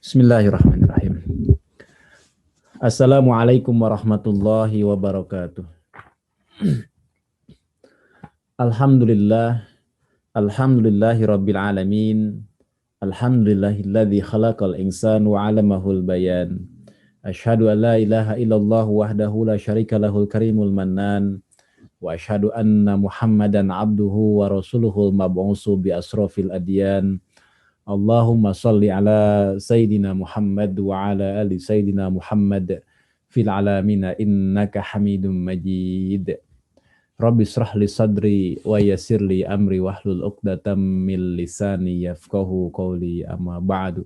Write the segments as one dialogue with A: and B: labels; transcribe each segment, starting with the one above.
A: Bismillahirrahmanirrahim. Assalamualaikum warahmatullahi wabarakatuh. Alhamdulillah, alhamdulillahi rabbil alamin. Alhamdulillahilladzi khalaqal insana wa 'allamahul bayan. Asyhadu an la ilaha illallah wahdahu la syarika lahul karimul mannan. Wa asyhadu anna Muhammadan abduhu wa rasuluhul mab'usu bi asrafil adyan. Allahumma salli ala Sayyidina Muhammad wa ala ali Sayyidina Muhammad fil alamina innaka hamidum majid. Rabbi srah li sadri wa yassir li amri wahlul uqdatam min lisani yafqahu qawli amma ba'du.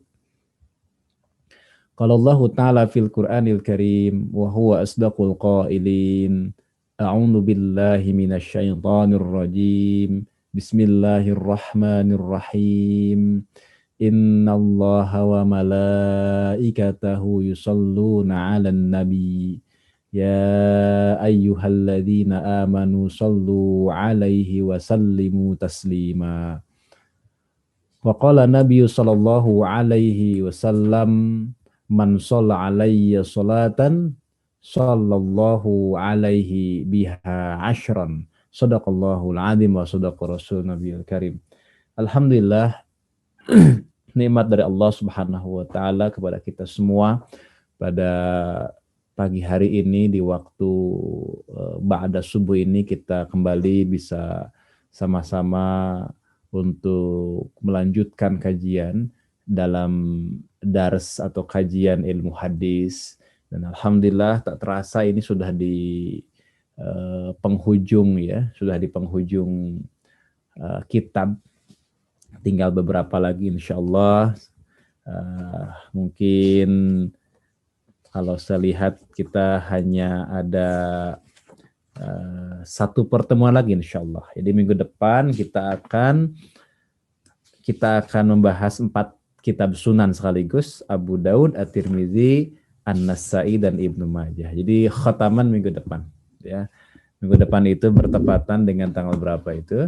A: Qala Allah Ta'ala fil Qur'anil Karim wa huwa asdaqul qailin. A'udzu billahi minasy syaithanir rajim. Bismillahirrahmanirrahim. Innallaha wa malaikatahu yusalluna 'alan nabi. Ya ayyuhalladzina amanu sallu 'alaihi wa sallimu taslima. Wa qala Nabi sallallahu alaihi wasallam, man shalla 'alayya salatan sallallahu alaihi biha asyran. Shadaqallahul 'azim wa shadaqa rasul nabiyil karim. Alhamdulillah, nikmat dari Allah Subhanahu wa taala kepada kita semua pada pagi hari ini di waktu ba'da subuh ini kita kembali bisa sama-sama untuk melanjutkan kajian dalam dars atau kajian ilmu hadis, dan alhamdulillah tak terasa ini sudah di penghujung ya, sudah di penghujung kitab. Tinggal beberapa lagi insyaallah. Mungkin kalau saya lihat kita hanya ada satu pertemuan lagi insyaallah. Jadi minggu depan kita akan membahas 4 kitab sunan sekaligus, Abu Daud, At-Tirmizi, An-Nasa'i dan Ibnu Majah. Jadi khataman minggu depan ya. Minggu depan itu bertepatan dengan tanggal berapa itu?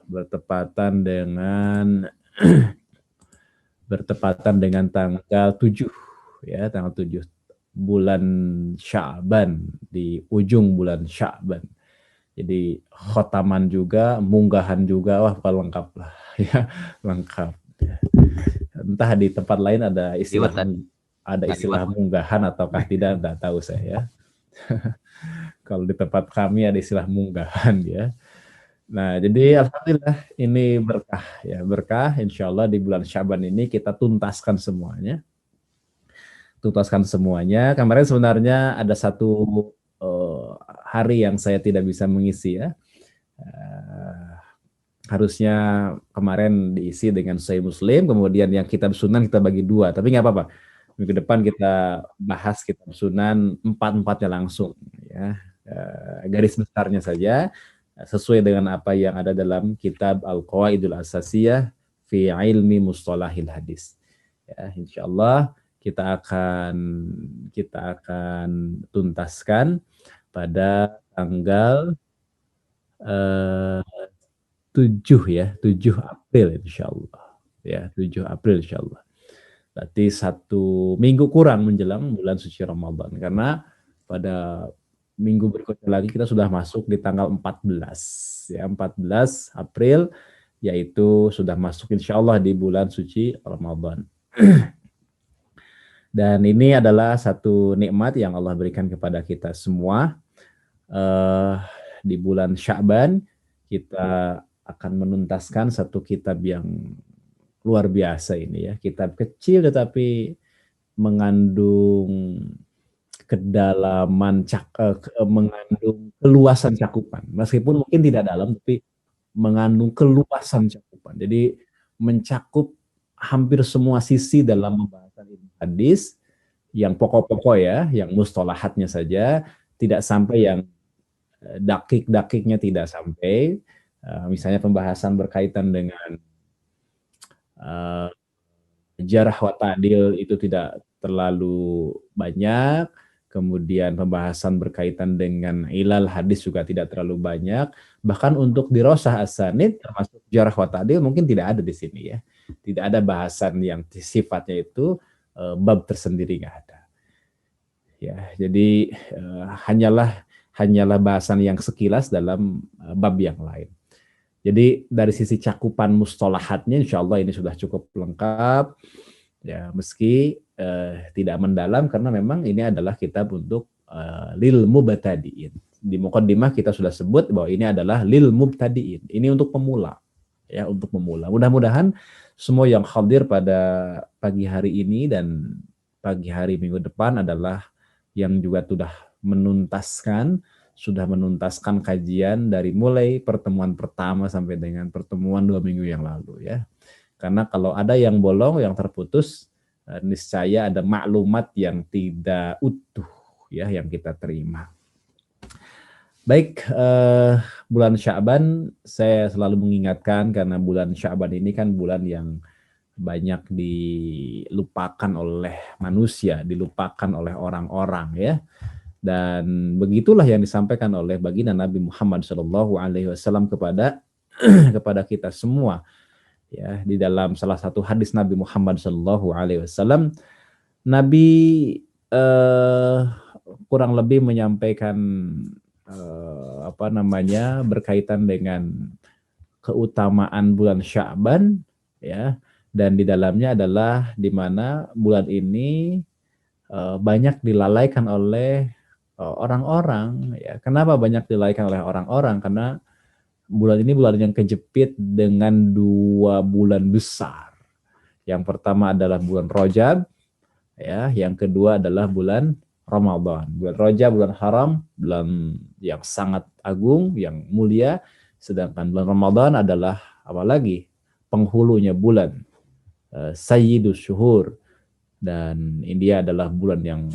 A: Bertepatan dengan tanggal 7 ya, tanggal 7 bulan Sya'ban, di ujung bulan Sya'ban. Jadi khotaman juga, munggahan juga, wah kalau lengkap lah ya, lengkap. Entah di tempat lain ada istilah munggahan ataukah tidak, enggak tahu saya ya. Kalau di tempat kami ada istilah munggahan ya. Nah, jadi alhamdulillah ini berkah ya, berkah. Insyaallah di bulan Sya'ban ini kita tuntaskan semuanya. Kemarin sebenarnya ada satu hari yang saya tidak bisa mengisi ya. Harusnya kemarin diisi dengan Sahih Muslim, kemudian yang kitab sunan kita bagi 2, tapi nggak apa-apa. Minggu depan kita bahas kitab sunan 4-4-nya langsung ya. Garis besarnya saja sesuai dengan apa yang ada dalam kitab Al-Qawaidul Asasiyah fi Ilmi Mustalahil Hadis. Ya, insyaallah kita akan tuntaskan pada tanggal 7 ya, 7 April insyaallah. Ya, 7 April insyaallah. Berarti 1 minggu kurang menjelang bulan suci Ramadan, karena pada minggu berikutnya lagi kita sudah masuk di tanggal 14 ya, 14 April, yaitu sudah masuk insyaallah di bulan suci Ramadan. Dan ini adalah satu nikmat yang Allah berikan kepada kita semua. Di bulan Sya'ban kita akan menuntaskan satu kitab yang luar biasa ini ya. Kitab kecil tetapi mengandung kedalaman, mengandung keluasan cakupan. Meskipun mungkin tidak dalam, tapi mengandung keluasan cakupan. Jadi mencakup hampir semua sisi dalam pembahasan ilmu hadis, yang pokok-pokok ya, yang mustalahatnya saja, tidak sampai yang dakik-dakiknya tidak sampai. Misalnya pembahasan berkaitan dengan jarh wa ta'dil itu tidak terlalu banyak. Kemudian pembahasan berkaitan dengan ilal hadis juga tidak terlalu banyak. Bahkan untuk dirosah as-sanid termasuk jarh wa ta'dil mungkin tidak ada di sini ya. Tidak ada bahasan yang sifatnya itu bab tersendiri, nggak ada. Ya, jadi hanyalah bahasan yang sekilas dalam bab yang lain. Jadi dari sisi cakupan mustolahatnya, insya Allah ini sudah cukup lengkap. Ya, meski tidak mendalam karena memang ini adalah kitab untuk lil mubtadiin. Di muqaddimah kita sudah sebut bahwa ini adalah lil mubtadiin. Ini untuk pemula. Ya, untuk pemula. Mudah-mudahan semua yang hadir pada pagi hari ini dan pagi hari minggu depan adalah yang juga sudah menuntaskan kajian dari mulai pertemuan pertama sampai dengan pertemuan 2 minggu yang lalu ya. Karena kalau ada yang bolong, yang terputus, niscaya ada maklumat yang tidak utuh ya yang kita terima. Baik, bulan Sya'ban saya selalu mengingatkan karena bulan Sya'ban ini kan bulan yang banyak dilupakan oleh manusia, dilupakan oleh orang-orang ya. Dan begitulah yang disampaikan oleh baginda Nabi Muhammad SAW kepada kepada kita semua. Ya, di dalam salah satu hadis Nabi Muhammad SAW, Nabi eh, kurang lebih menyampaikan berkaitan dengan keutamaan bulan Sya'ban ya, dan di dalamnya adalah di mana bulan ini banyak dilalaikan oleh orang-orang ya. Kenapa banyak dilalaikan oleh orang-orang? Karena bulan ini bulan yang kejepit dengan 2 bulan besar. Yang pertama adalah bulan Rajab ya, yang kedua adalah bulan Ramadan. Bulan Rajab, bulan haram, bulan yang sangat agung, yang mulia, sedangkan bulan Ramadan adalah apalagi penghulunya bulan, Sayyidus Syuhur, dan India adalah bulan yang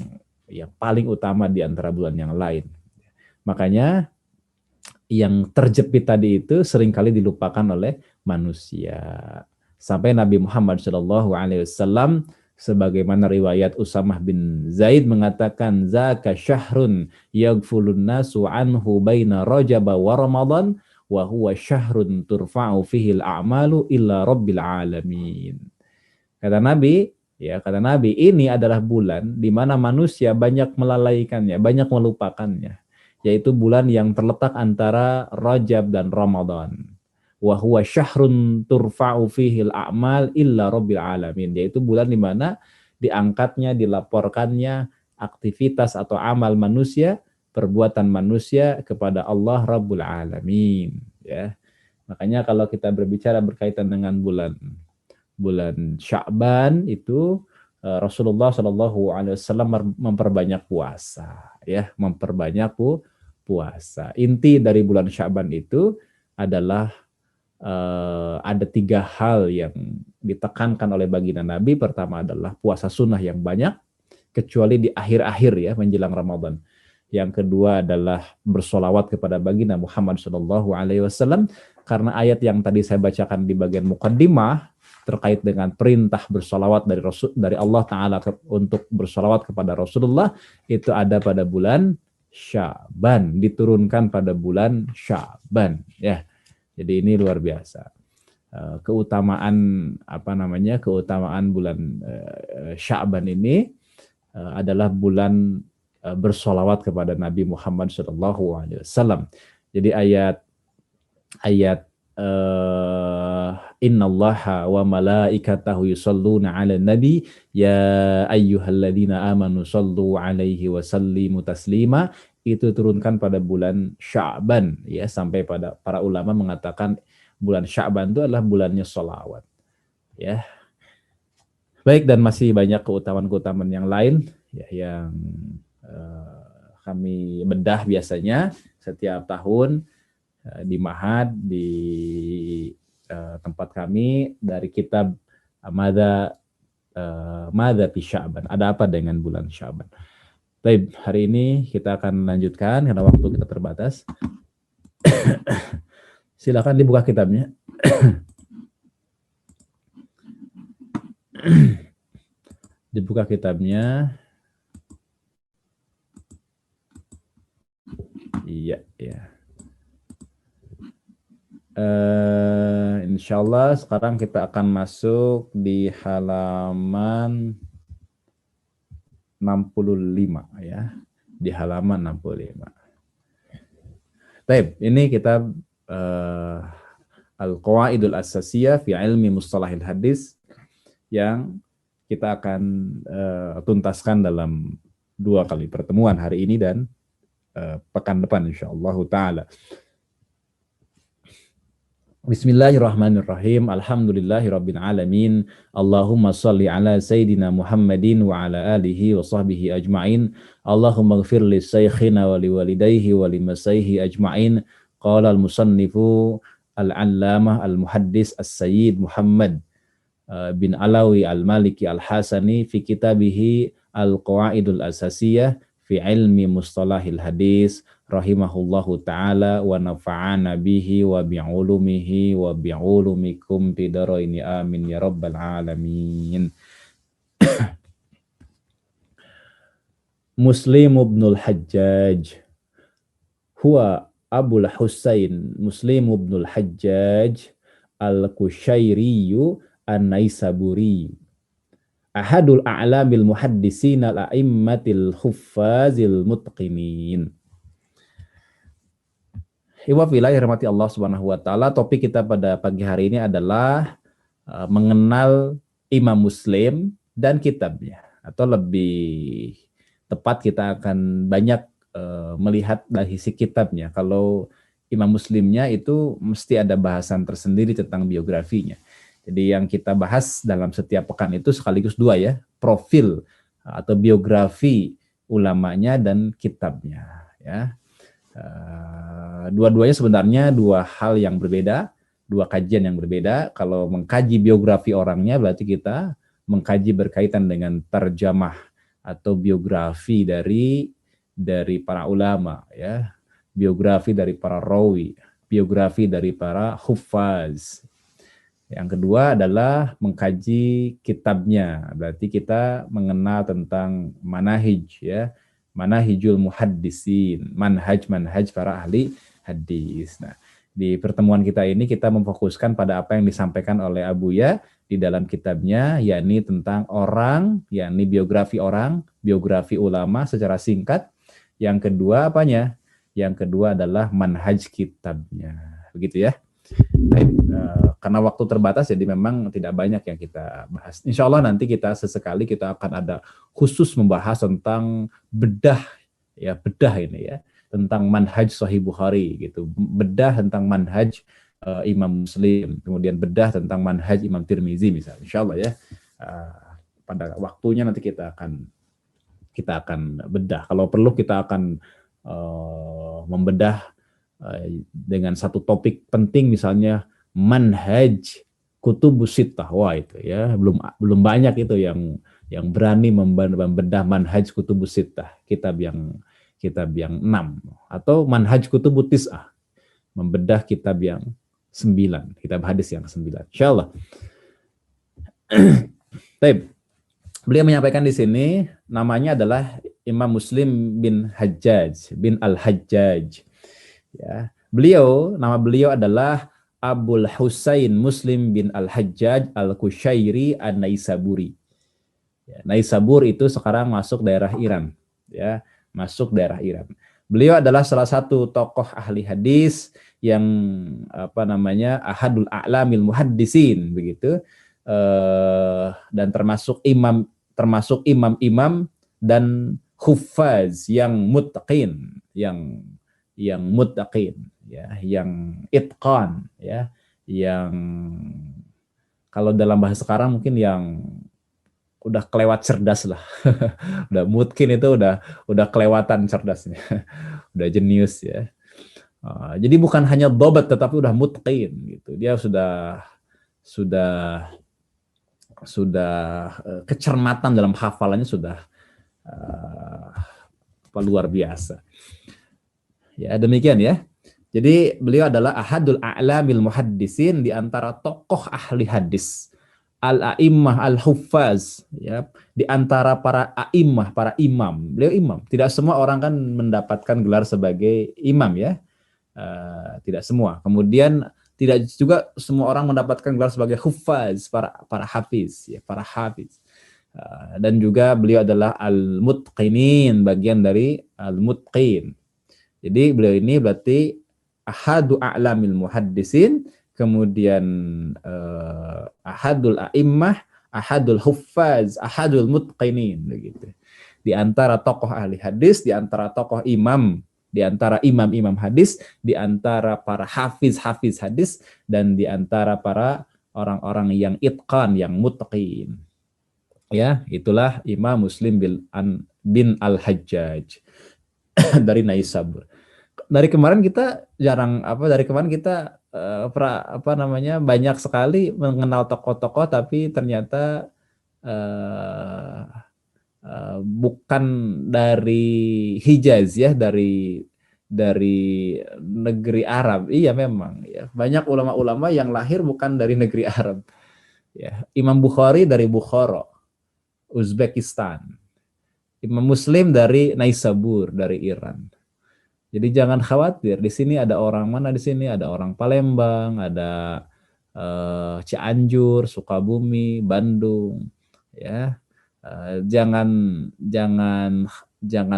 A: paling utama di antara bulan yang lain. Makanya yang terjepit tadi itu seringkali dilupakan oleh manusia. Sampai Nabi Muhammad SAW sebagaimana riwayat Usamah bin Zaid mengatakan, zaka syahrun yaghfulun nasu anhu baina Rajab wa Ramadan wa huwa syahrun turfa'u fihi al-a'malu illa rabbil alamin. Kata Nabi, ini adalah bulan di mana manusia banyak melalaikannya, banyak melupakannya, yaitu bulan yang terletak antara Rajab dan Ramadan. Wa huwa syahrun turfa'u fihil a'mal illa rabbil alamin, yaitu bulan di mana diangkatnya, dilaporkannya aktivitas atau amal manusia, perbuatan manusia kepada Allah Rabbul Alamin ya. Makanya kalau kita berbicara berkaitan dengan bulan Sya'ban itu Rasulullah SAW memperbanyak puasa ya, memperbanyak puasa. Inti dari bulan Sya'ban itu adalah ada 3 hal yang ditekankan oleh baginda Nabi. Pertama adalah puasa sunnah yang banyak, kecuali di akhir-akhir ya menjelang Ramadan. Yang kedua adalah bersolawat kepada baginda Muhammad SAW, karena ayat yang tadi saya bacakan di bagian muqaddimah terkait dengan perintah bersolawat dari Allah Ta'ala untuk bersolawat kepada Rasulullah itu ada pada bulan Sya'ban, diturunkan pada bulan Sya'ban ya. Jadi ini luar biasa. Keutamaan keutamaan bulan Sya'ban ini adalah bulan bersolawat kepada Nabi Muhammad SAW. Jadi ayat innallaha wa malaikatahu yusholluna 'alan nabi ya ayyuhalladzina amanu shollu 'alaihi wa sallimu taslima itu turunkan pada bulan Sya'ban ya, sampai pada para ulama mengatakan bulan Sya'ban itu adalah bulannya sholawat ya. Baik, dan masih banyak keutamaan-keutamaan yang lain ya, yang kami bedah biasanya setiap tahun di Ma'had, di tempat kami, dari kitab Madza fi Sya'ban, ada apa dengan bulan Sya'ban. Baik, hari ini kita akan lanjutkan karena waktu kita terbatas. Silakan dibuka kitabnya. Dibuka kitabnya. Iya, ya. Insyaallah sekarang kita akan masuk di halaman 65 ya. Di halaman 65. Baik, ini kitab Al-Qawaidul Asasiyah fi Ilmi Mustalahil Hadis yang kita akan tuntaskan dalam 2 kali pertemuan hari ini dan pekan depan insyaallah taala. Bismillahirrahmanirrahim. Alhamdulillahirabbil alamin. Allahumma shalli ala sayidina Muhammadin wa ala alihi wa sahbihi ajmain. Allahumma ighfir li syekhina wa li walidayhi wa li masayhi ajmain. Qala al-musannifu al-allamah al-muhaddis as-sayyid Muhammad bin Alawi al-Maliki al-Hasani fi kitabihi Al-Qawaidul Asasiyah fi Ilmi Mustalahil Hadis rahimahullahu ta'ala wa nafa'ana bihi wa bi'ulumihi wa bi'ulumikum bidaraini amin ya rabbal alamin. Muslim ibnul Hajjaj huwa Abul Husain Muslim ibnul Hajjaj al-Kushairiyu an-Naisaburi ahadul a'lamil muhaddisin al-a'immatil huffazil mutqinin. Iwa filahi rahmati Allah Subhanahu wa taala. Topik kita pada pagi hari ini adalah mengenal Imam Muslim dan kitabnya, atau lebih tepat kita akan banyak melihat dari sisi kitabnya. Kalau Imam Muslimnya itu mesti ada bahasan tersendiri tentang biografinya. Jadi yang kita bahas dalam setiap pekan itu sekaligus 2 ya, profil atau biografi ulamanya dan kitabnya ya. Dua-duanya sebenarnya 2 hal yang berbeda, 2 kajian yang berbeda. Kalau mengkaji biografi orangnya berarti kita mengkaji berkaitan dengan terjemah atau biografi dari para ulama ya, biografi dari para rawi, biografi dari para huffaz. Yang kedua adalah mengkaji kitabnya, berarti kita mengenal tentang manahij ya, manahijul muhaddisin, manhaj para ahli hadis. Nah, di pertemuan kita ini kita memfokuskan pada apa yang disampaikan oleh Abuya di dalam kitabnya, yakni tentang orang, yakni biografi orang, biografi ulama secara singkat. Yang kedua apanya? Yang kedua adalah manhaj kitabnya. Begitu ya. Karena waktu terbatas jadi memang tidak banyak yang kita bahas. Insya Allah nanti kita sesekali kita akan ada khusus membahas tentang bedah ini ya, tentang manhaj Sahih Bukhari gitu, bedah tentang manhaj Imam Muslim, kemudian bedah tentang manhaj Imam Tirmizi misalnya. Insya Allah ya, pada waktunya nanti kita akan bedah. Kalau perlu kita akan membedah dengan satu topik penting misalnya manhaj kutubus sittah. Wah itu ya, belum banyak itu yang berani membedah manhaj kutubus sittah, kitab yang 6, atau manhaj kutubut tis'ah, membedah kitab yang 9, kitab hadis yang 9. Insyaallah. Baik. Beliau menyampaikan di sini namanya adalah Imam Muslim bin Hajjaj bin Al-Hajjaj. Ya, nama beliau adalah Abul Husain Muslim bin Al-Hajjaj Al-Kushairi An-Naisaburi. Ya, Naisabur itu sekarang masuk daerah Iran, ya, masuk daerah Iran. Beliau adalah salah satu tokoh ahli hadis yang ahadul a'lamil muhaddisin begitu, dan termasuk imam-imam dan huffaz yang muttaqin, yang muttaqin ya, yang itqan ya, yang kalau dalam bahasa sekarang mungkin yang udah kelewat cerdas lah. Udah mungkin itu udah kelewatan cerdasnya. Udah jenius ya. Jadi bukan hanya dobat tetapi udah mutqin gitu. Dia sudah kecermatan dalam hafalannya sudah luar biasa. Ya, demikian ya. Jadi beliau adalah ahadul a'lamil muhaddisin, di antara tokoh ahli hadis, al-a'immah al-huffaz ya, di antara para a'immah, para imam. Beliau imam. Tidak semua orang kan mendapatkan gelar sebagai imam ya. Tidak semua. Kemudian Tidak juga semua orang mendapatkan gelar sebagai huffaz, para hafiz, ya, para hafiz. Dan juga beliau adalah al-mutqinin, bagian dari al-mutqin. Jadi beliau ini berarti ahadu a'lamil muhaddisin, kemudian ahadul a'immah, ahadul huffaz, ahadul mutqinin, begitu. Di antara tokoh ahli hadis, di antara tokoh imam, di antara imam-imam hadis, di antara para hafiz-hafiz hadis, dan di antara para orang-orang yang itqan, yang mutqin. Ya, itulah Imam Muslim bin Al-Hajjaj dari Naisabur. Dari kemarin kita banyak sekali mengenal tokoh-tokoh, tapi ternyata bukan dari Hijaz, ya, dari negeri Arab. Iya, memang, ya, banyak ulama-ulama yang lahir bukan dari negeri Arab, ya. Imam Bukhari dari Bukhara, Uzbekistan. Imam Muslim dari Naisabur, dari Iran. Jadi jangan khawatir, di sini ada orang mana, di sini ada orang Palembang, ada Cianjur, Sukabumi, Bandung, ya. Jangan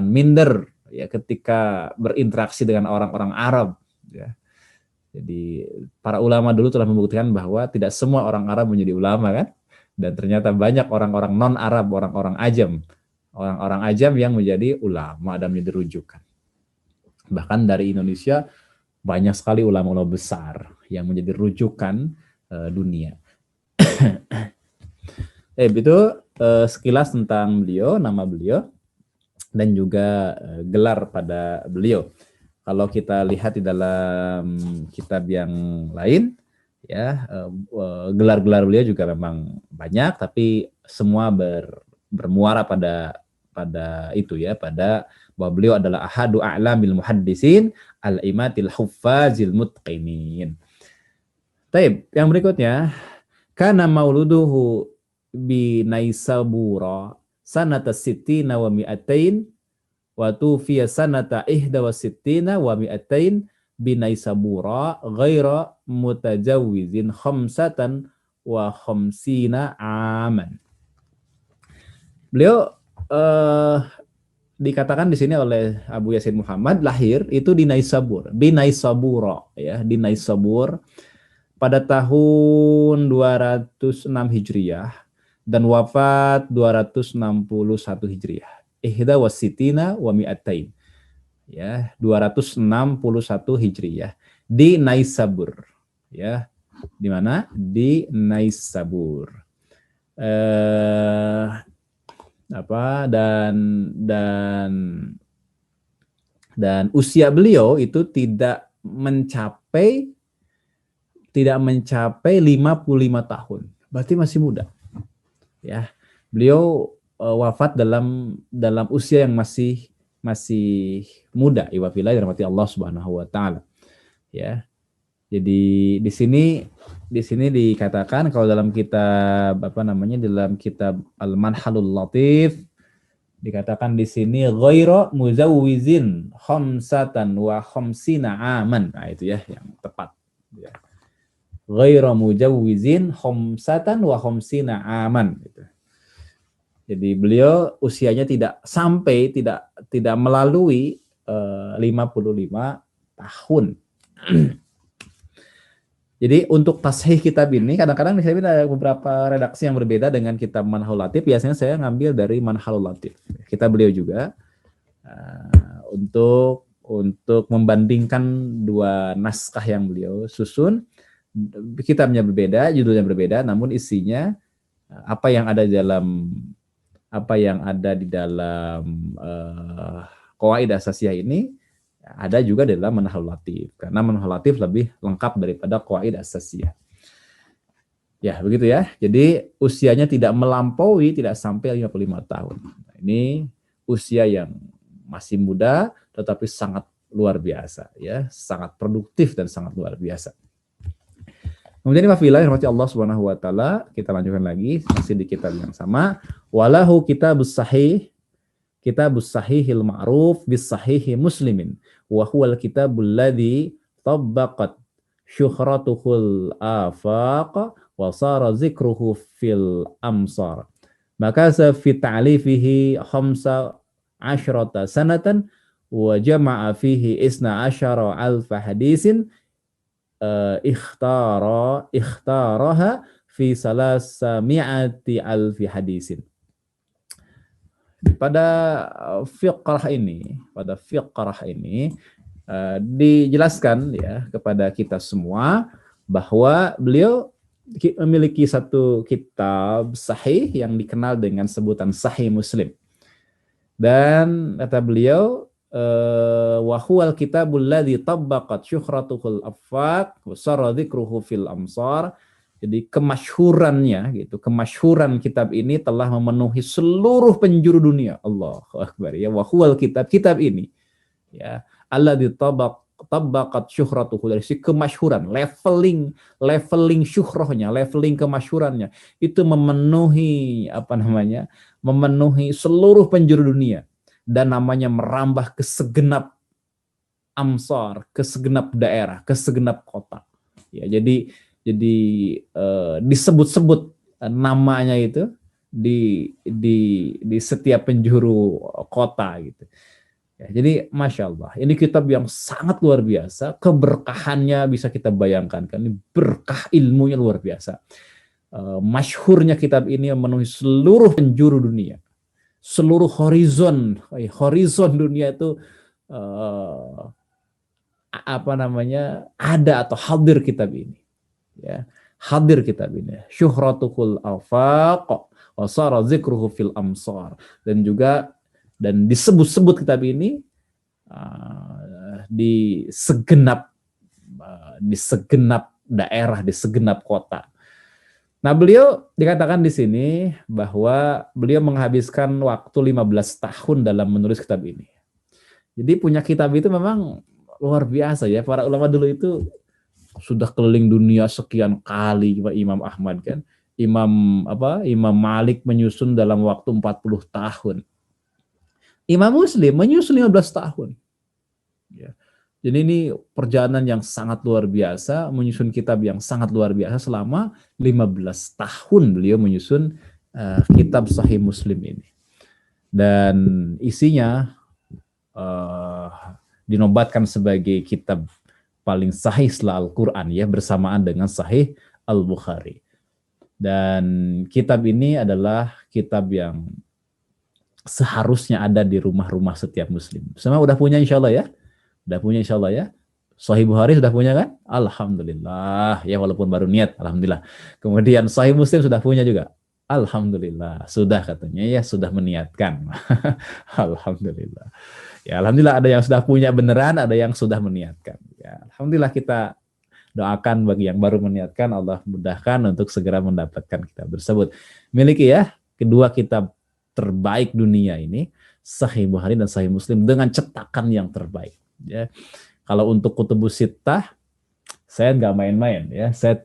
A: minder, ya, ketika berinteraksi dengan orang-orang Arab, ya. Jadi para ulama dulu telah membuktikan bahwa tidak semua orang Arab menjadi ulama, kan? Dan ternyata banyak orang-orang non-Arab, orang-orang ajam yang menjadi ulama dan menjadi rujukan. Bahkan dari Indonesia banyak sekali ulama-ulama besar yang menjadi rujukan dunia. Itu sekilas tentang beliau, nama beliau, dan juga gelar pada beliau. Kalau kita lihat di dalam kitab yang lain, ya, gelar-gelar beliau juga memang banyak, tapi semua bermuara pada itu, ya, pada bahwa beliau adalah ahadu a'lamil muhaddisin al-imatil huffazil mutqinin. Taib, yang berikutnya, kana mauluduhu bi Naisabura sanata sittina wa mi'atain wa tufiya sanata ihda wa sittina wa mi'atain bi Naisabura ghaira mutajawizin khamsatan wa khamsina aman. Beliau dikatakan di sini oleh Abu Yasin Muhammad lahir itu di Naisabur, bi Naisabura, ya, di Naisabur pada tahun 206 Hijriah dan wafat 261 Hijriah. Ihda wasitina wa mi'atain. Ya, 261 Hijriah di Naisabur, ya. Di mana? Di Naisabur. Dan usia beliau itu tidak mencapai 55 tahun. Berarti masih muda. Ya. Beliau wafat dalam usia yang masih muda, iwafillah dirahmati Allah Subhanahu wa taala. Ya. Jadi di sini dikatakan kalau dalam kitab dalam kitab Al-Manhalul Latif dikatakan di sini ghaira muzawwizin khamsatan wa khamsina aman. Nah, itu, ya, yang tepat, ya. Ghaira mujawwizin khamsatan wa khamsina aman, gitu. Jadi beliau usianya tidak melalui 55 tahun. Jadi untuk tashih kitab ini, kadang-kadang di sini ada beberapa redaksi yang berbeda dengan kitab Manhalul Latif. Biasanya saya ngambil dari Manhalul Latif. Kitab beliau juga untuk membandingkan dua naskah yang beliau susun. Kitabnya berbeda, judulnya berbeda, namun isinya apa yang ada di dalam qawaid asasiyah ini ada juga dalam Manhalul Latif, karena Manhalul Latif lebih lengkap daripada qawaid asasiyah. Ya, begitu, ya. Jadi usianya tidak sampai 55 tahun. Ini usia yang masih muda tetapi sangat luar biasa, ya, sangat produktif dan sangat luar biasa. Kemudian wafillah rahmati Allah Subhanahu wa taala, kita lanjutkan lagi masih di kitab yang sama. Walahu kitabus sahihil ma'ruf bis sahihi Muslimin wa huwal kitabul ladzi tabbaqat syuhratuhul afaq wa sara zikruhu fil amsar. Maka fi ta'lifihi khamsa asyrata sanatan wa jama'a fihi isna asyara alfa hadisin ikhtaraha fi salasami'ati alfi hadisin. Pada fiqrah ini dijelaskan ya kepada kita semua bahwa beliau memiliki satu kitab sahih yang dikenal dengan sebutan Sahih Muslim. Dan kata beliau, wa huwal kitabul ladzi tabbaqat syuhratuhul affaq wa sara dzikruhu fil amsar. Jadi kemasyhuran kitab ini telah memenuhi seluruh penjuru dunia. Allahu akbar ya. Wa huwal kitab ini ya, alladzi tabbaqat syuhratuhu, dari si kemasyhuran, leveling syuhrahnya, leveling kemasyhurannya itu memenuhi memenuhi seluruh penjuru dunia, dan namanya merambah ke segenap amsar, ke segenap daerah, ke segenap kota. Ya, jadi disebut-sebut namanya itu di setiap penjuru kota gitu. Ya, jadi Masya Allah, ini kitab yang sangat luar biasa, keberkahannya bisa kita bayangkan, kan ini berkah ilmunya luar biasa. Masyhurnya kitab ini memenuhi seluruh penjuru dunia, seluruh horizon dunia itu ada atau hadir kitab ini. Ya, hadir kitab ini. Syuhratuhul afaq wa sara dzikruhu fil amsar, dan disebut-sebut kitab ini di segenap daerah, di segenap kota. Nah, beliau dikatakan di sini bahwa beliau menghabiskan waktu 15 tahun dalam menulis kitab ini. Jadi punya kitab itu memang luar biasa ya. Para ulama dulu itu sudah keliling dunia sekian kali. Imam Ahmad kan, Imam Malik menyusun dalam waktu 40 tahun. Imam Muslim menyusun 15 tahun. Ya. Jadi ini perjalanan yang sangat luar biasa, menyusun kitab yang sangat luar biasa selama 15 tahun beliau menyusun kitab Sahih Muslim ini. Dan isinya dinobatkan sebagai kitab paling sahih setelah Al-Quran ya, bersamaan dengan Sahih Al-Bukhari. Dan kitab ini adalah kitab yang seharusnya ada di rumah-rumah setiap muslim. Semua udah punya insya Allah ya? Udah punya insya Allah ya? Sahih Bukhari sudah punya kan? Alhamdulillah. Ya walaupun baru niat, Alhamdulillah. Kemudian Sahih Muslim sudah punya juga. Alhamdulillah. Sudah katanya ya, sudah meniatkan. Alhamdulillah. Ya Alhamdulillah, ada yang sudah punya beneran, ada yang sudah meniatkan. Ya Alhamdulillah, kita doakan bagi yang baru meniatkan, Allah mudahkan untuk segera mendapatkan kitab tersebut. Miliki ya kedua kitab terbaik dunia ini, Sahih Bukhari dan Sahih Muslim, dengan cetakan yang terbaik. Ya, kalau untuk Kutubus Sittah, saya nggak main-main ya, saya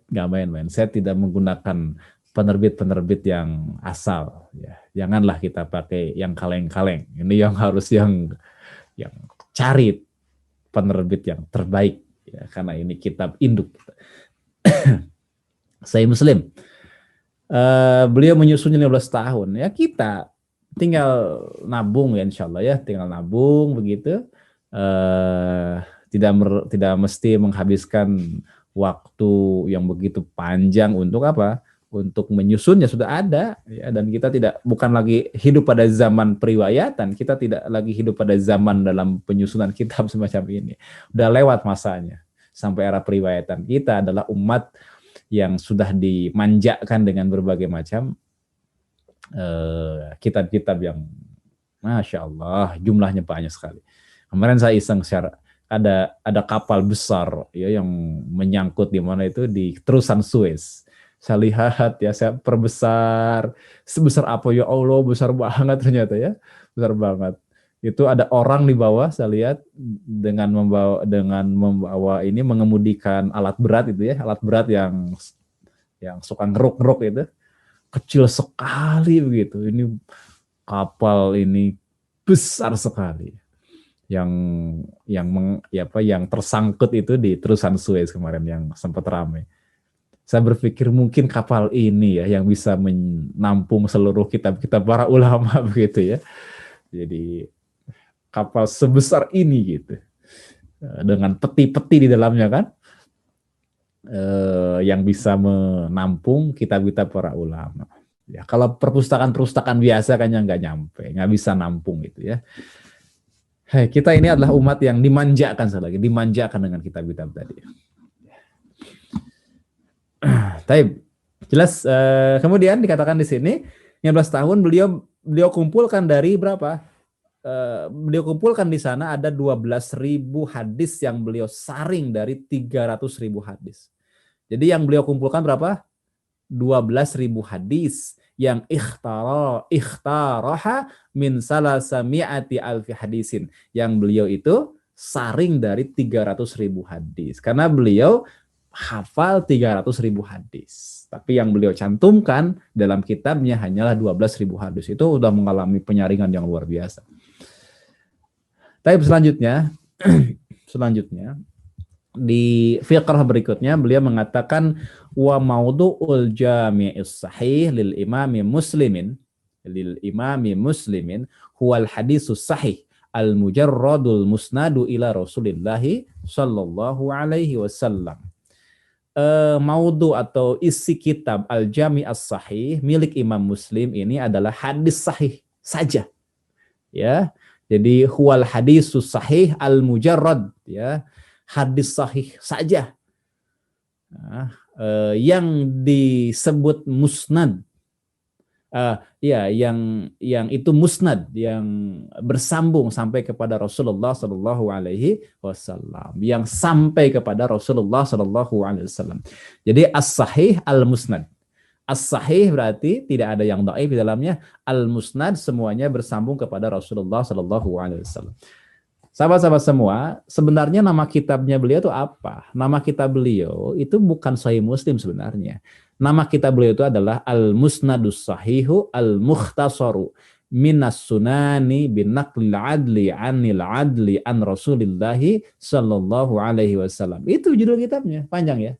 A: tidak menggunakan penerbit yang asal. Ya, janganlah kita pakai yang kaleng-kaleng. Ini yang harus yang cari penerbit yang terbaik. Ya, karena ini kitab induk. Sahih Muslim, beliau menyusunnya 15 tahun. Ya kita tinggal nabung ya insya Allah ya, tinggal nabung begitu, tidak mesti menghabiskan waktu yang begitu panjang untuk untuk menyusunnya, sudah ada ya. Dan kita bukan lagi hidup pada zaman periwayatan, kita tidak lagi hidup pada zaman dalam penyusunan kitab semacam ini, udah lewat masanya. Sampai era periwayatan, kita adalah umat yang sudah dimanjakan dengan berbagai macam kitab-kitab yang Masya Allah jumlahnya banyak sekali. Kemarin saya iseng share, ada kapal besar ya yang menyangkut di mana itu, di terusan Suez. Saya lihat ya, saya perbesar, sebesar apa ya Allah, besar banget ternyata ya, besar banget. Itu ada orang di bawah, saya lihat dengan membawa ini, mengemudikan alat berat itu ya, alat berat yang suka ngeruk-ngeruk itu. Kecil sekali begitu. Ini kapal ini besar sekali. yang yang tersangkut itu di terusan Suez kemarin yang sempat ramai. Saya berpikir mungkin kapal ini ya yang bisa menampung seluruh kitab-kitab para ulama begitu ya. Jadi kapal sebesar ini gitu, dengan peti-peti di dalamnya kan, yang bisa menampung kitab-kitab para ulama. Ya, kalau perpustakaan-perpustakaan biasa kan yang nggak nyampe, nggak bisa nampung gitu ya. Hey, kita ini adalah umat yang dimanjakan sekali lagi, dimanjakan dengan kitab-kitab tadi. Taib. Jelas. Kemudian dikatakan di sini 15 tahun beliau kumpulkan dari berapa? Beliau kumpulkan di sana ada 12.000 hadis yang beliau saring dari 300.000 hadis. Jadi yang beliau kumpulkan berapa? 12.000 hadis yang ikhtaraha min salasami'ati alfi hadisin, yang beliau itu saring dari 300.000 hadis karena beliau hafal 300.000 hadis, tapi yang beliau cantumkan dalam kitabnya hanyalah 12.000 hadis. Itu sudah mengalami penyaringan yang luar biasa. Tapi selanjutnya di fiqh berikutnya beliau mengatakan wa maudu'ul jami'is sahih lil imami muslimin huwal hadisus sahih al mujarradul musnadu ila rasulillahi sallallahu alaihi wasallam. Maudu atau isi kitab al-jami' as-sahih milik Imam Muslim ini adalah hadis sahih saja ya. Jadi huwal hadisus sahih al mujarrad ya, hadis sahih saja. Nah, yang disebut musnad, yang itu musnad, yang bersambung sampai kepada Rasulullah Shallallahu Alaihi Wasallam, yang sampai kepada Rasulullah Shallallahu Alaihi Wasallam. Jadi as-sahih al-musnad. As-sahih berarti tidak ada yang dhaif di dalamnya. Al-musnad semuanya bersambung kepada Rasulullah Shallallahu Alaihi Wasallam. Sahabat-sahabat semua, sebenarnya nama kitabnya beliau itu apa? Nama kitab beliau itu bukan Sahih Muslim sebenarnya. Nama kitab beliau itu adalah Al-Musnadus Sahihu Al-Mukhtasaru Minas Sunani Binaqlil Adli Anil Adli An Rasulillahi Sallallahu Alaihi Wasallam. Itu judul kitabnya, panjang ya.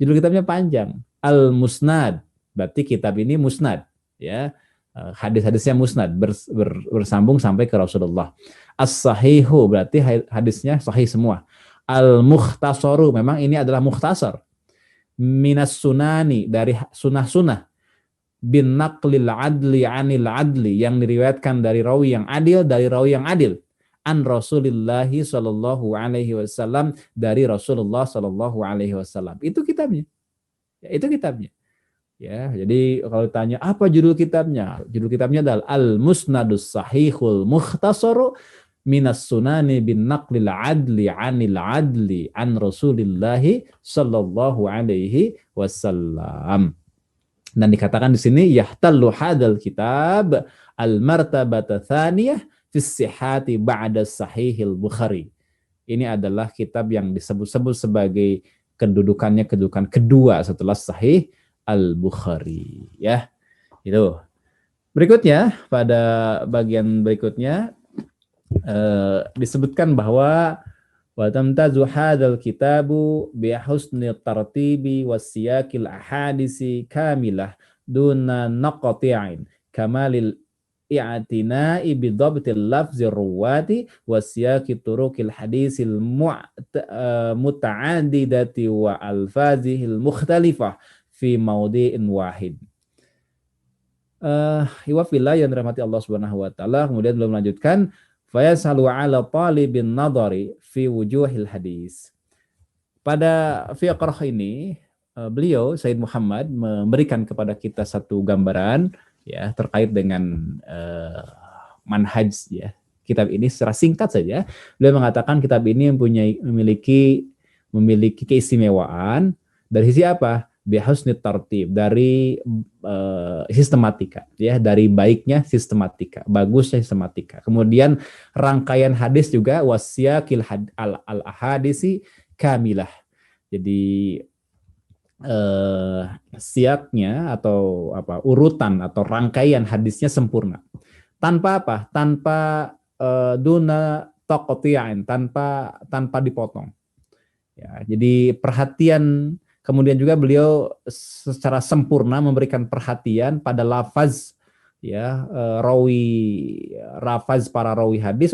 A: Judul kitabnya panjang. Al-Musnad, berarti kitab ini musnad ya. Hadis-hadisnya musnad, bersambung sampai ke Rasulullah. As-sahihu berarti hadisnya sahih semua. Al-mukhtasaru, memang ini adalah mukhtasar. Minas sunani, dari sunah-sunah. Bin naqlil adli anil adli, yang diriwayatkan dari rawi yang adil, dari rawi yang adil. An Rasulillahi sallallahu alaihi wasallam, dari Rasulullah sallallahu alaihi wasallam. Itu kitabnya. Ya, itu kitabnya. Ya, jadi kalau ditanya apa judul kitabnya? Judul kitabnya adalah Al-Musnadus Sahihul Mukhtasaru Minas Sunani bin Naqlil Adli Anil Adli An Rasulillahi Sallallahu Alaihi Wasallam. Dan dikatakan di sini yahtallu hadal kitab al-martabata thaniyah fi sihhati ba'da sahihil Bukhari. Ini adalah kitab yang disebut-sebut sebagai kedudukan kedua setelah sahih Al-Bukhari ya. Itu. Berikutnya, pada bagian berikutnya disebutkan bahwa wa tamtazu hadzal kitabu bi husni tartibi wasiyaqil ahadisi kamilah duna naqti'in kamalil i'tina'i bi dhabtil lafzir ruwati wasiyaqi turuqil hadisil muta'addidati wa alfazihil mukhtalifah fi maudhi'in wahid. Iwafillah yang dirahmati Allah Subhanahu wa taala. Kemudian beliau melanjutkan fayasalu ala talibin nadari fi wujuhil hadis. Pada fiqh ini beliau Sayyid Muhammad memberikan kepada kita satu gambaran ya terkait dengan manhaj ya. Kitab ini secara singkat saja beliau mengatakan kitab ini memiliki keistimewaan dari sisi apa? Bihusni tartib, dari sistematika ya, dari baiknya sistematika, bagusnya sistematika. Kemudian rangkaian hadis juga wasyaqil al ahadisi kamilah. Jadi siaknya atau urutan atau rangkaian hadisnya sempurna. Tanpa apa? Tanpa duna taqti'an, tanpa dipotong. Ya, jadi perhatian, kemudian juga beliau secara sempurna memberikan perhatian pada lafaz, ya, lafaz para rawi hadis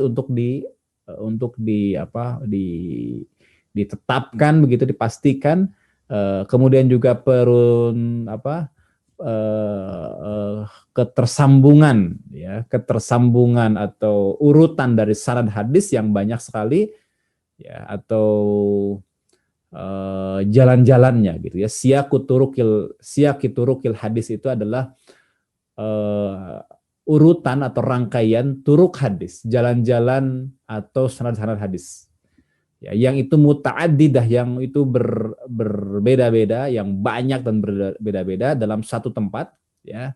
A: ditetapkan begitu, dipastikan, kemudian juga ketersambungan, ya, ketersambungan atau urutan dari sanad hadis yang banyak sekali, ya, atau jalan-jalannya gitu ya. Siyakiturukil hadis itu adalah urutan atau rangkaian turuk hadis, jalan-jalan atau sanad-sanad hadis. Ya, yang itu muta'addidah, yang itu berbeda-beda, yang banyak dan berbeda-beda dalam satu tempat, ya,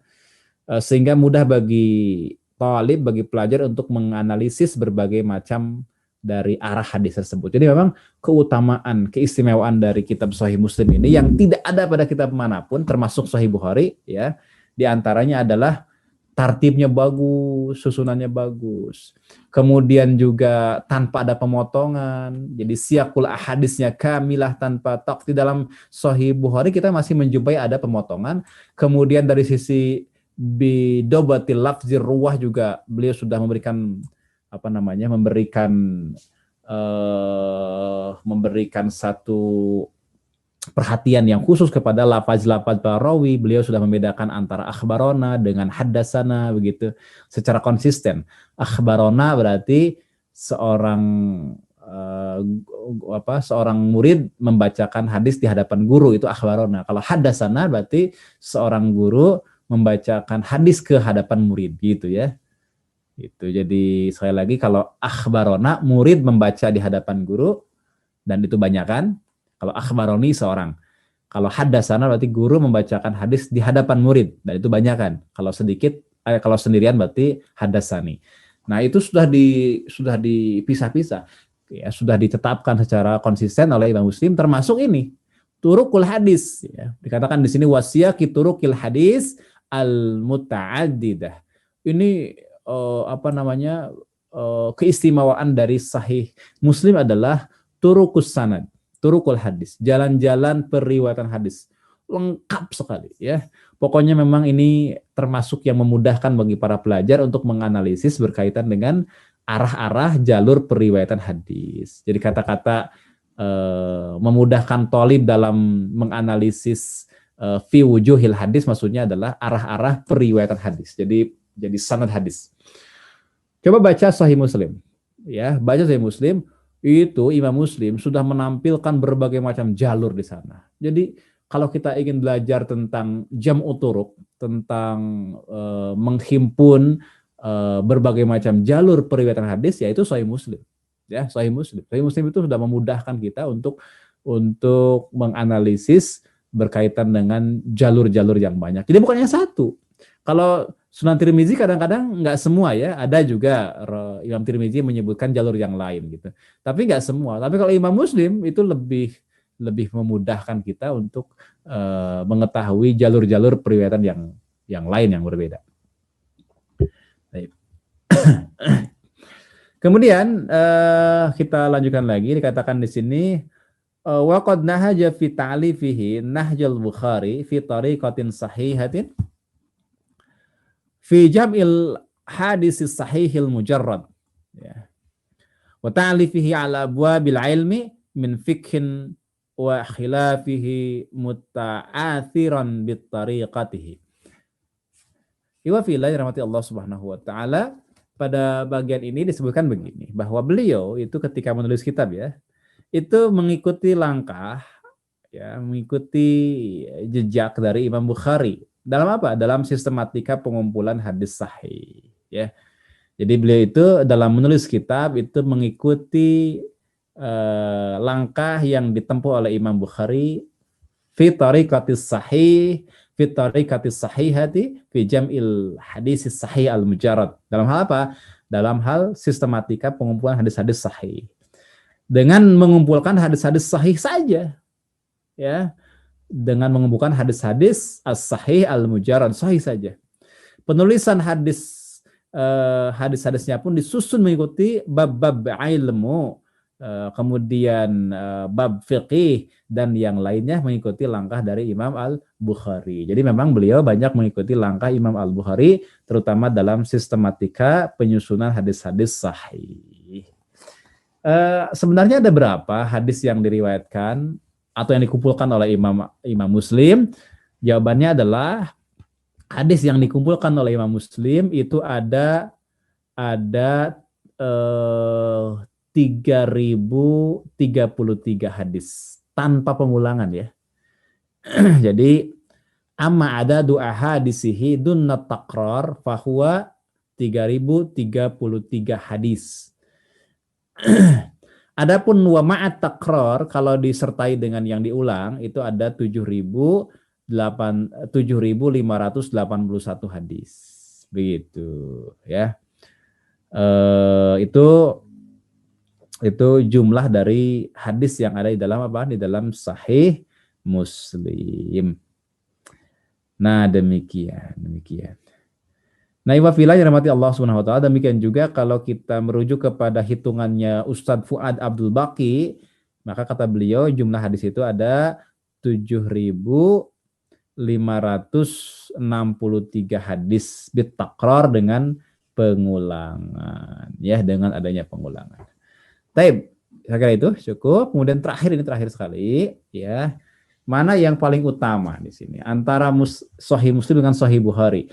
A: sehingga mudah bagi talib, bagi pelajar untuk menganalisis berbagai macam dari arah hadis tersebut. Jadi memang keutamaan, keistimewaan dari kitab Sahih Muslim ini yang tidak ada pada kitab manapun, termasuk Sahih Bukhari, ya, diantaranya adalah tartibnya bagus, susunannya bagus. Kemudian juga tanpa ada pemotongan. Jadi siyaqul ahadisnya kamilah tanpa tok. Di dalam Sahih Bukhari kita masih menjumpai ada pemotongan. Kemudian dari sisi bidobatil lafzir ruwah juga beliau sudah memberikan memberikan satu perhatian yang khusus kepada lafaz-lafaz para rawi. Beliau sudah membedakan antara akhbarona dengan haddasana begitu secara konsisten. Akhbarona berarti seorang murid membacakan hadis di hadapan guru, itu akhbarona. Kalau haddasana berarti seorang guru membacakan hadis ke hadapan murid gitu ya. Itu jadi sekali lagi, kalau akhbarona murid membaca di hadapan guru dan itu banyakan. Kalau akhbaroni seorang. Kalau haddasana berarti guru membacakan hadis di hadapan murid dan itu banyakan. Kalau kalau sendirian berarti haddasani. Nah, itu sudah dipisah-pisah. Ya, sudah ditetapkan secara konsisten oleh Imam Muslim, termasuk ini turukul hadis, ya. Dikatakan di sini wasiyaqi turukil hadis al-muta'addidah. Ini keistimewaan dari Sahih Muslim adalah turukus sanad, turukul hadis, jalan-jalan periwayatan hadis, lengkap sekali ya. Pokoknya memang ini termasuk yang memudahkan bagi para pelajar untuk menganalisis berkaitan dengan arah-arah jalur periwayatan hadis. Jadi kata-kata memudahkan thalib dalam menganalisis fi wujuhil hadis, maksudnya adalah arah-arah periwayatan hadis. Jadi sanad hadis. Coba baca Sahih Muslim. Ya, baca Sahih Muslim. Itu Imam Muslim sudah menampilkan berbagai macam jalur di sana. Jadi kalau kita ingin belajar tentang jam'u turuq, tentang menghimpun berbagai macam jalur periwayatan hadis, yaitu Sahih Muslim. Ya, Sahih Muslim. Sahih Muslim itu sudah memudahkan kita untuk menganalisis berkaitan dengan jalur-jalur yang banyak. Jadi bukan hanya satu. Kalau Sunan Tirmizi kadang-kadang nggak semua ya, ada juga Imam Tirmizi menyebutkan jalur yang lain gitu. Tapi nggak semua. Tapi kalau Imam Muslim itu lebih memudahkan kita untuk mengetahui jalur-jalur periwayatan yang lain yang berbeda. Baik. Kemudian kita lanjutkan lagi, dikatakan di sini wa qad nahaja fi ta'lifihi nahjal Bukhari fi tariqatin sahihatin fi jam'il hadis sahihil mujarrad, ya. Wa ta'lifihi ala abwabil ilmi min fikhin wa khilafihi muta'athiran bit tariqatihi. Iwa fillah rahmati Allah Subhanahu wa taala, pada bagian ini disebutkan begini, bahwa beliau itu ketika menulis kitab ya, itu mengikuti langkah, ya, mengikuti jejak dari Imam Bukhari. Dalam apa? Dalam sistematika pengumpulan hadis sahih, ya. Jadi beliau itu dalam menulis kitab itu mengikuti langkah yang ditempuh oleh Imam Bukhari fi tariqatis sahihati fi jam'il hadis sahih al-mujarrad. Dalam hal apa? Dalam hal sistematika pengumpulan hadis-hadis sahih. Dengan mengumpulkan hadis-hadis sahih saja, ya. Dengan mengumpulkan hadis-hadis as-sahih al-mujarrad, sahih saja. Penulisan hadis hadis-hadisnya pun disusun mengikuti bab-bab ilmu, kemudian bab fiqih dan yang lainnya mengikuti langkah dari Imam Al-Bukhari. Jadi memang beliau banyak mengikuti langkah Imam Al-Bukhari terutama dalam sistematika penyusunan hadis-hadis sahih. Sebenarnya ada berapa hadis yang diriwayatkan atau yang dikumpulkan oleh Imam Muslim? Jawabannya adalah hadis yang dikumpulkan oleh Imam Muslim itu ada 3033 hadis tanpa pengulangan ya. Jadi amma ada dua hadisihi dunna taqrar fahuwa 3033 hadis. Adapun wa ma'at taqrar kalau disertai dengan yang diulang itu ada 7.581 hadis. Begitu ya. Itu jumlah dari hadis yang ada di dalam apa? Di dalam Sahih Muslim. Nah, demikian. Nah, iwafillah yang rahmati Allah Subhanahu wa taala, demikian juga kalau kita merujuk kepada hitungannya Ustadz Fuad Abdul Baqi, maka kata beliau jumlah hadis itu ada 7.563 hadis bitakrar dengan pengulangan, ya, dengan adanya pengulangan. Taib, saya kira itu cukup. Kemudian terakhir sekali, ya, mana yang paling utama di sini antara Sahih Muslim dengan Sahih Bukhari?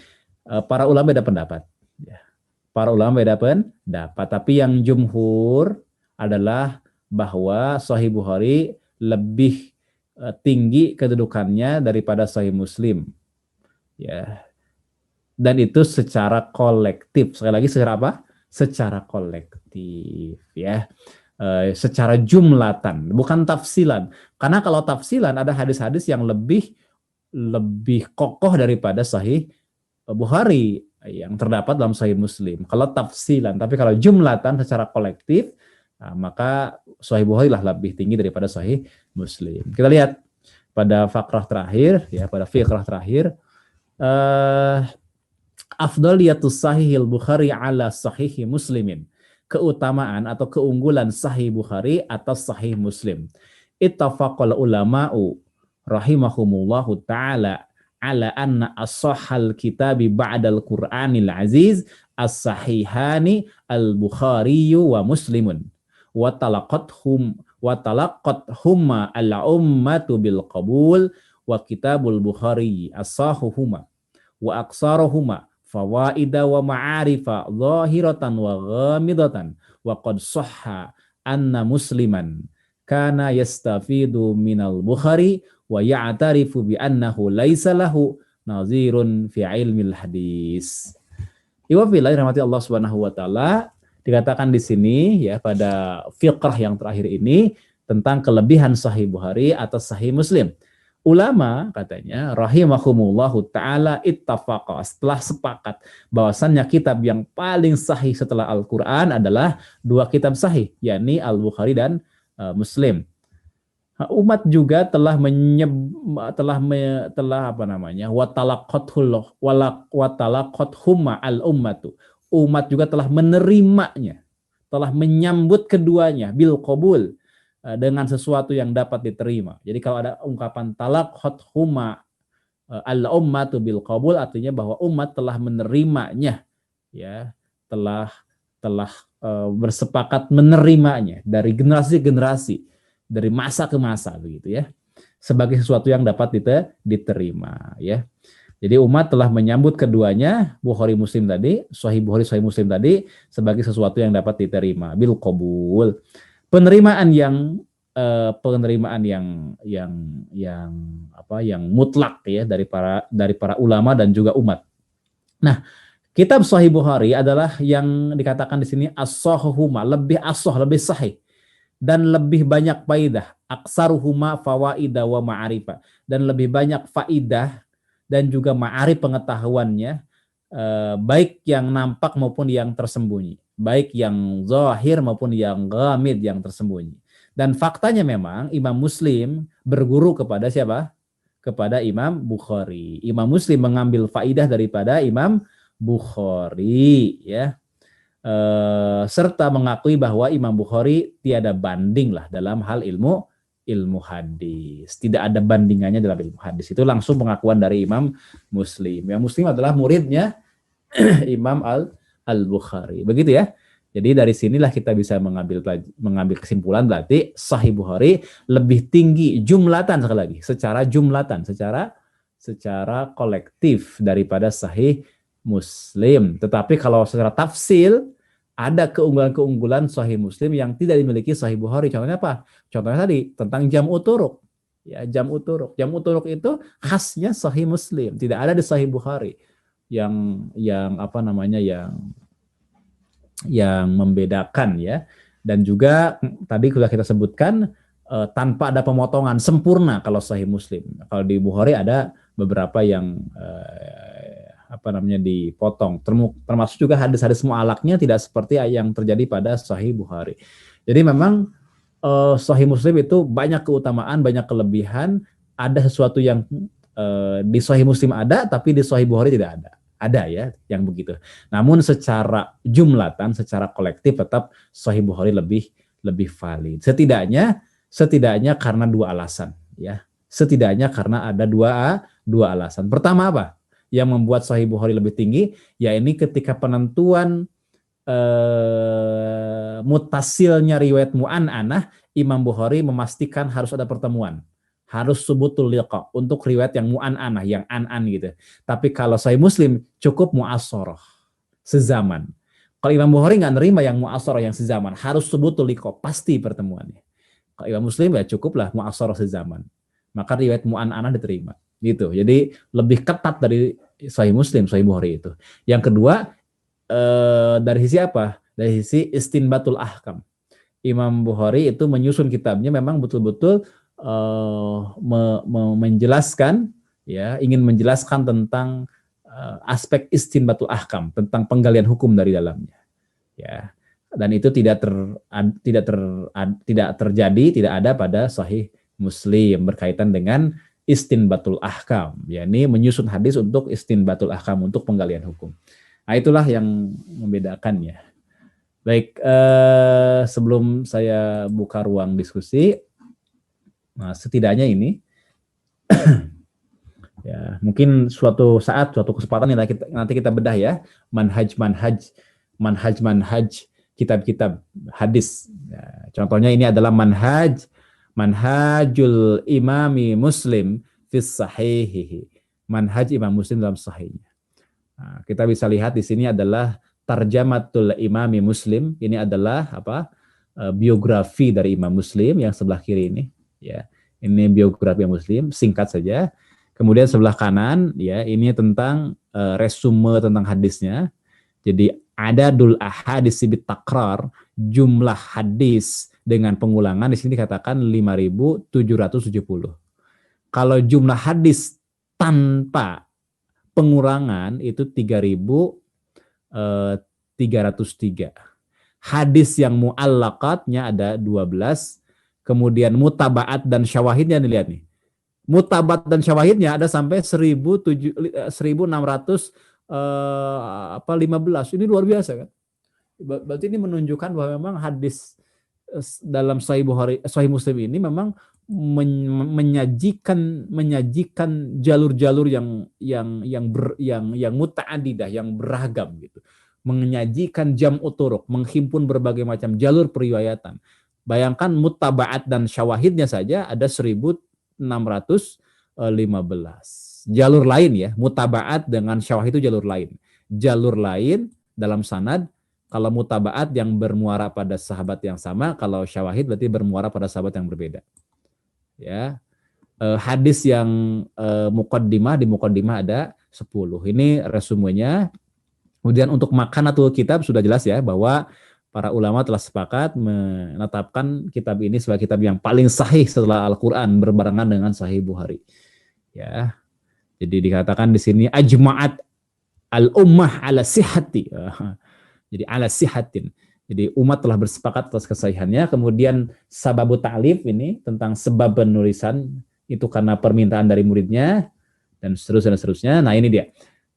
A: Para ulama beda pendapat. Ya. Para ulama beda pendapat. Tapi yang jumhur adalah bahwa Sahih Bukhari lebih tinggi kedudukannya daripada Sahih Muslim. Ya. Dan itu secara kolektif. Sekali lagi secara apa? Secara kolektif. Ya. Secara jumlatan, bukan tafsilan. Karena kalau tafsilan ada hadis-hadis yang lebih kokoh daripada Sahih Bukhari yang terdapat dalam Sahih Muslim. Kalau tafsilan, tapi kalau jumlatan secara kolektif, maka Sahih Bukhari lah lebih tinggi daripada Sahih Muslim. Kita lihat pada fiqrah terakhir, afdaliyatus Sahihil Bukhari ala Sahihi Muslimin. Keutamaan atau keunggulan Sahih Bukhari atas Sahih Muslim. Ittafaqal ulama'u rahimahumullahu ta'ala ala anna as-sahhal kitabi ba'dal Qur'anil aziz as-sahihani al-Bukhari wa Muslimun wa talaqathuma al-ummatu bil qabul wa kitabul Bukhari as-sahuhuma wa aqsaruhuma fawaida wa ma'arifa zahiratan wa ghamidatan wa qad sahha anna Musliman kana yastafidu minal Bukhari wa ya'tarifu bi annahu laisa lahu nazirun fi ilmil hadis. Iwa fillah rahmati Allah Subhanahu wa taala, dikatakan di sini ya pada fiqrah yang terakhir ini tentang kelebihan Sahih Bukhari atas Sahih Muslim. Ulama katanya rahimahumullahu taala ittafaqa, setelah sepakat bahwasannya kitab yang paling sahih setelah Al-Qur'an adalah dua kitab sahih, yakni Al-Bukhari dan Muslim. Umat juga telah watalaqathuma al-ummatu. Umat juga telah menerimanya, telah menyambut keduanya bil qabul, dengan sesuatu yang dapat diterima. Jadi kalau ada ungkapan talaqathuma al-ummatu bil qabul, artinya bahwa umat telah menerimanya, ya, telah bersepakat menerimanya dari generasi ke generasi, dari masa ke masa, begitu ya, sebagai sesuatu yang dapat diterima, ya. Jadi umat telah menyambut keduanya, Bukhari Muslim tadi, Sahih Bukhari Sahih Muslim tadi, sebagai sesuatu yang dapat diterima bil qabul. Penerimaan yang mutlak ya dari para ulama dan juga umat. Nah, kitab Sahih Bukhari adalah yang dikatakan di sini as-sahihuma, lebih sahih dan lebih banyak faidah, aksaruhuma fawaida wa ma'arifa, dan lebih banyak faidah dan juga ma'arif pengetahuannya, baik yang nampak maupun yang tersembunyi, baik yang zahir maupun yang ghamid, yang tersembunyi. Dan faktanya memang Imam Muslim berguru kepada siapa? Kepada Imam Bukhari. Imam Muslim mengambil faidah daripada Imam Bukhari, ya. Serta mengakui bahwa Imam Bukhari tiada banding lah dalam hal ilmu hadis. Tidak ada bandingannya dalam ilmu hadis. Itu langsung pengakuan dari Imam Muslim. Yang Muslim adalah muridnya Imam Al-Bukhari. Begitu ya. Jadi dari sinilah kita bisa mengambil kesimpulan berarti Sahih Bukhari lebih tinggi jumlatan, sekali lagi, secara jumlatan, secara kolektif daripada Sahih Muslim. Tetapi kalau secara tafsil ada keunggulan-keunggulan Sahih Muslim yang tidak dimiliki Sahih Bukhari. Contohnya apa? Contohnya tadi tentang jam'u turuq. Ya, jam'u turuq. Jam'u turuq itu khasnya Sahih Muslim, tidak ada di Sahih Bukhari. Yang apa namanya, yang membedakan, ya. Dan juga tadi sudah kita sebutkan tanpa ada pemotongan, sempurna kalau Sahih Muslim. Kalau di Bukhari ada beberapa yang dipotong, termasuk juga hadis-hadis mu'alaknya tidak seperti yang terjadi pada Sahih Bukhari. Jadi memang Sahih Muslim itu banyak keutamaan, banyak kelebihan. Ada sesuatu yang di Sahih Muslim ada, tapi di Sahih Bukhari tidak ada. Ada ya yang begitu. Namun secara jumlatan, secara kolektif tetap Sahih Bukhari lebih valid. Setidaknya karena dua alasan, ya. Setidaknya karena ada dua alasan. Pertama apa? Yang membuat Sahih Bukhari lebih tinggi, ya ini ketika penentuan mutasilnya riwayat mu'an'anah, Imam Bukhari memastikan harus ada pertemuan, harus subutul liqa untuk riwayat yang mu'an'anah, yang an-an gitu. Tapi kalau Sahih Muslim cukup mu'asharah, sezaman. Kalau Imam Bukhari nggak nerima yang mu'asharah, yang sezaman, harus subutul liqa, pasti pertemuannya. Kalau Imam Muslim ya cukuplah mu'asharah sezaman, maka riwayat mu'an'anah diterima. Gitu. Jadi lebih ketat dari Sahih Muslim, Sahih Bukhari itu. Yang kedua, dari sisi apa? Dari sisi istinbatul ahkam. Imam Bukhari itu menyusun kitabnya memang betul-betul menjelaskan, ya, ingin menjelaskan tentang aspek istinbatul ahkam, tentang penggalian hukum dari dalamnya. Ya. Dan itu tidak terjadi, tidak ada pada Sahih Muslim berkaitan dengan istinbatul ahkam, yakni menyusun hadis untuk istinbatul ahkam, untuk penggalian hukum. Nah, itulah yang membedakannya. Baik, sebelum saya buka ruang diskusi, nah, setidaknya ini ya, mungkin suatu saat, suatu kesempatan nanti kita bedah ya, manhaj kitab-kitab hadis. Ya, contohnya ini adalah Manhajul Imami Muslim fis Sahihihi. Manhaj Imam Muslim dalam sahihnya. Nah, kita bisa lihat di sini adalah Tarjamatul Imami Muslim. Ini adalah biografi dari Imam Muslim yang sebelah kiri ini. Ya, ini biografi Muslim, singkat saja. Kemudian sebelah kanan, ya, ini tentang resume tentang hadisnya. Jadi adadul ahadits bit takrar, jumlah hadis dengan pengulangan di sini dikatakan 5.770. Kalau jumlah hadis tanpa pengurangan itu 3.303. Hadis yang mu'allaqatnya ada 12. Kemudian mutabaat dan syawahidnya nih, lihat nih. Mutabaat dan syawahidnya ada sampai 1.615. Ini luar biasa kan? Berarti ini menunjukkan bahwa memang hadis dalam Sahih Bukhari, Sahih Muslim ini memang menyajikan jalur-jalur yang muta'adidah, yang beragam gitu. Menyajikan jam'u turuq, menghimpun berbagai macam jalur periwayatan. Bayangkan mutabaat dan syawahidnya saja ada 1.615 jalur lain, ya. Mutabaat dengan syawahid itu jalur lain. Jalur lain dalam sanad. Kalau mutabaat yang bermuara pada sahabat yang sama, kalau syawahid berarti bermuara pada sahabat yang berbeda. Ya. Hadis yang muqaddimah, di muqaddimah ada 10. Ini resumenya. Kemudian untuk makanatul kitab sudah jelas ya, bahwa para ulama telah sepakat menetapkan kitab ini sebagai kitab yang paling sahih setelah Al-Qur'an, berbarengan dengan Sahih Bukhari. Ya. Jadi dikatakan di sini ajma'at al-ummah ala sihhati. Jadi ala sihatin. Jadi umat telah bersepakat atas kesahihannya. Kemudian sababu ta'lif ini tentang sebab penulisan itu karena permintaan dari muridnya, dan seterusnya. Nah, ini dia.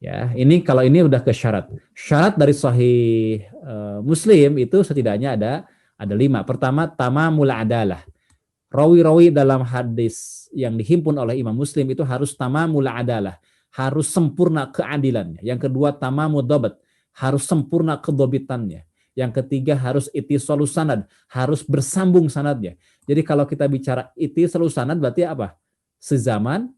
A: Ya, ini kalau ini udah ke syarat. Syarat dari Sahih Muslim itu setidaknya ada 5. Pertama, tamamul adalah. Rawi-rawi dalam hadis yang dihimpun oleh Imam Muslim itu harus tamamul adalah, harus sempurna keadilannya. Yang kedua, tamamud dhabt, harus sempurna kedobitannya. Yang ketiga, harus ittisalus sanad, harus bersambung sanadnya. Jadi kalau kita bicara ittisalus sanad berarti apa? Sezaman,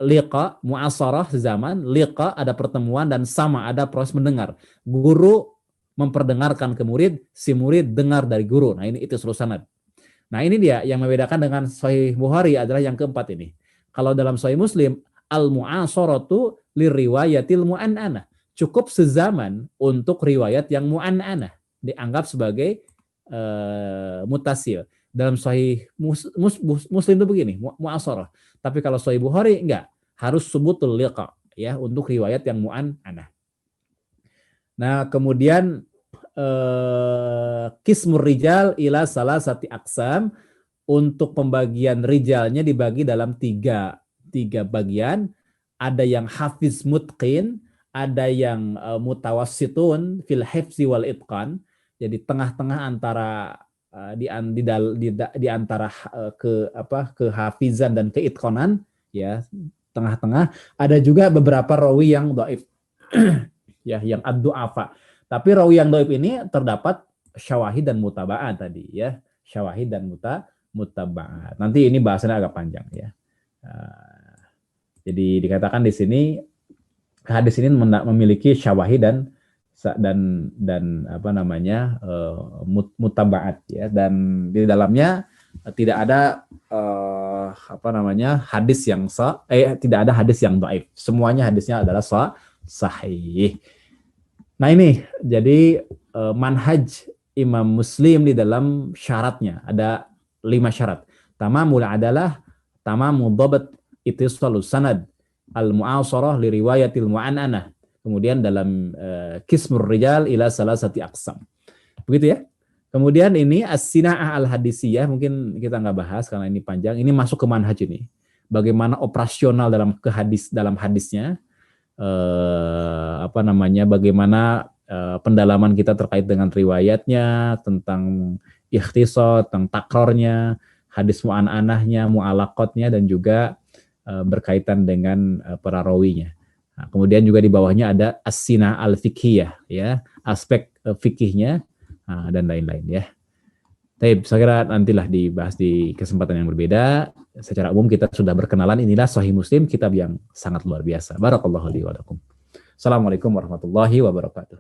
A: liqa, muasarah sezaman, liqa ada pertemuan, dan sama ada proses mendengar. Guru memperdengarkan ke murid, si murid dengar dari guru. Nah ini ittisalus sanad. Nah ini dia yang membedakan dengan Sahih Bukhari adalah yang keempat ini. Kalau dalam Sahih Muslim, al-mu'asaratu liriwayatil mu'an'anah. Cukup sezaman untuk riwayat yang mu'an'anah. Dianggap sebagai mutasil. Dalam Sahih Muslim itu begini, mu'asarah. Tapi kalau Sahih Bukhari enggak. Harus subutul liqa, ya, untuk riwayat yang mu'an'anah. Nah kemudian kismur rijal ila salasati aqsam, untuk pembagian rijalnya dibagi dalam tiga bagian. Ada yang hafiz mutqin, ada yang mutawassitun fil hifzi wal itqan, jadi tengah-tengah antara di antara kehafizan dan keitqanan, ya, tengah-tengah. Ada juga beberapa rawi yang dhaif ya, yang ad-du'afa. Tapi rawi yang dhaif ini terdapat syawahid dan mutaba'at tadi, ya. Syawahid dan mutaba'at. Nanti ini bahasannya agak panjang, ya. Jadi dikatakan di sini hadis ini memiliki syawahid dan apa namanya mutaba'at, ya, dan di dalamnya tidak ada apa namanya hadis yang tidak ada hadis yang dhaif. Semuanya hadisnya adalah sahih. Nah ini jadi manhaj Imam Muslim di dalam syaratnya ada 5 syarat. Tamamul adalah, tamamul dhabt, ittisalus sanad, al-mu'asarah li riwayatil mu'an'anah. Kemudian dalam kismur rijal ila salasati aqsam. Begitu ya. Kemudian ini as-sina'ah al-hadisiyah, mungkin kita nggak bahas karena ini panjang. Ini masuk ke manhaj ini. Bagaimana operasional dalam hadisnya. Apa namanya, bagaimana pendalaman kita terkait dengan riwayatnya, tentang ikhtisar, tentang takrornya, hadis mu'an'anahnya, mu'alaqotnya, dan juga berkaitan dengan para rawinya. Nah, kemudian juga di bawahnya ada as-sinah al-fiqhiyah, ya, aspek fikihnya, dan lain-lain, ya. Tapi saya kira nantilah dibahas di kesempatan yang berbeda. Secara umum kita sudah berkenalan, inilah Sahih Muslim, kitab yang sangat luar biasa. Barakallahu li wa lakum. Assalamualaikum warahmatullahi wabarakatuh.